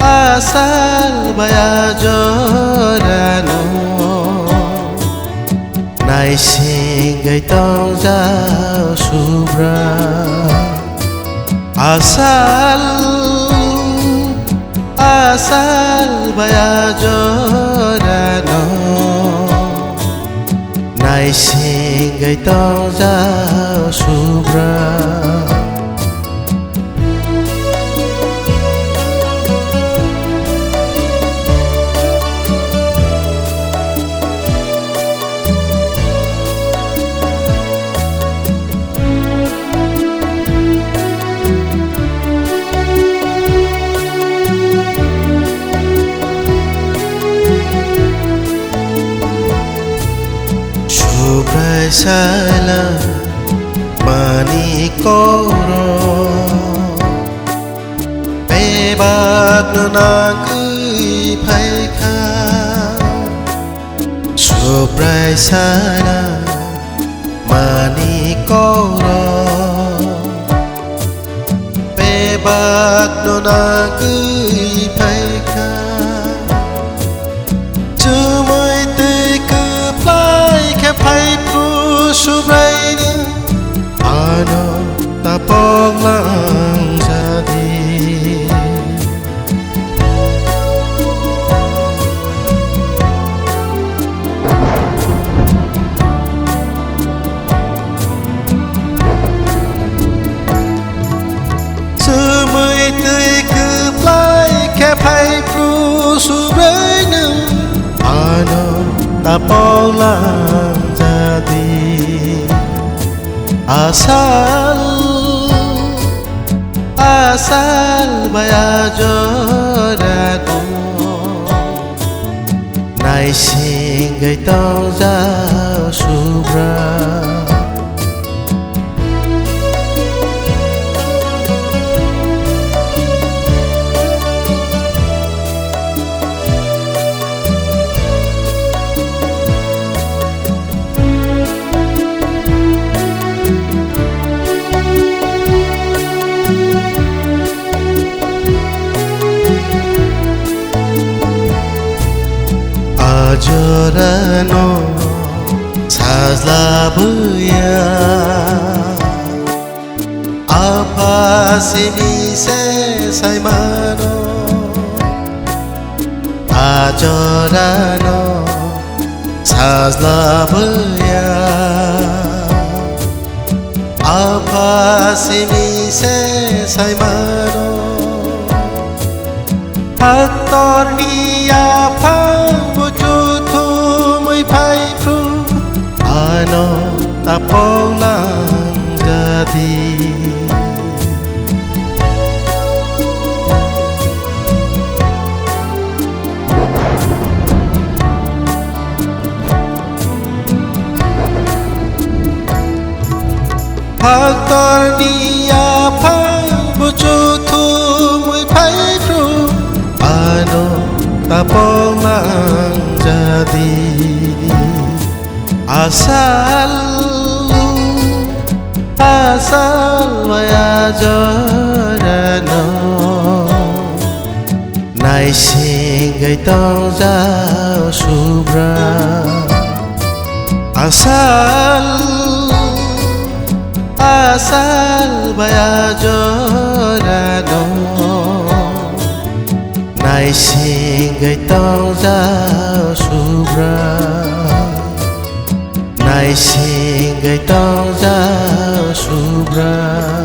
Asal baya jorano nai singai tong giao subra asal baya jorano nai singai tong giao subra Sala mani koro bebak nang kui phai kha sobrai sala mani koro bebak nang kui phai kha chumai te ku plai kha phai subraina ano tapong lang jadi semai tươi cứ plai khe phai pru subraina ano tapong lang jadi asal baya jorano nai singai tong giao subra jorano sazla buya apa simi se saimano jorano sazla buya apa simi se saimano aktor niya ano tapong lang jadi aktor niya pang bujutu muy phai pru ano tapong lang jadi asal baya jorano nai singai tong giao subra asal baya jorano nai singai tong giao subra nai singai tong giao subra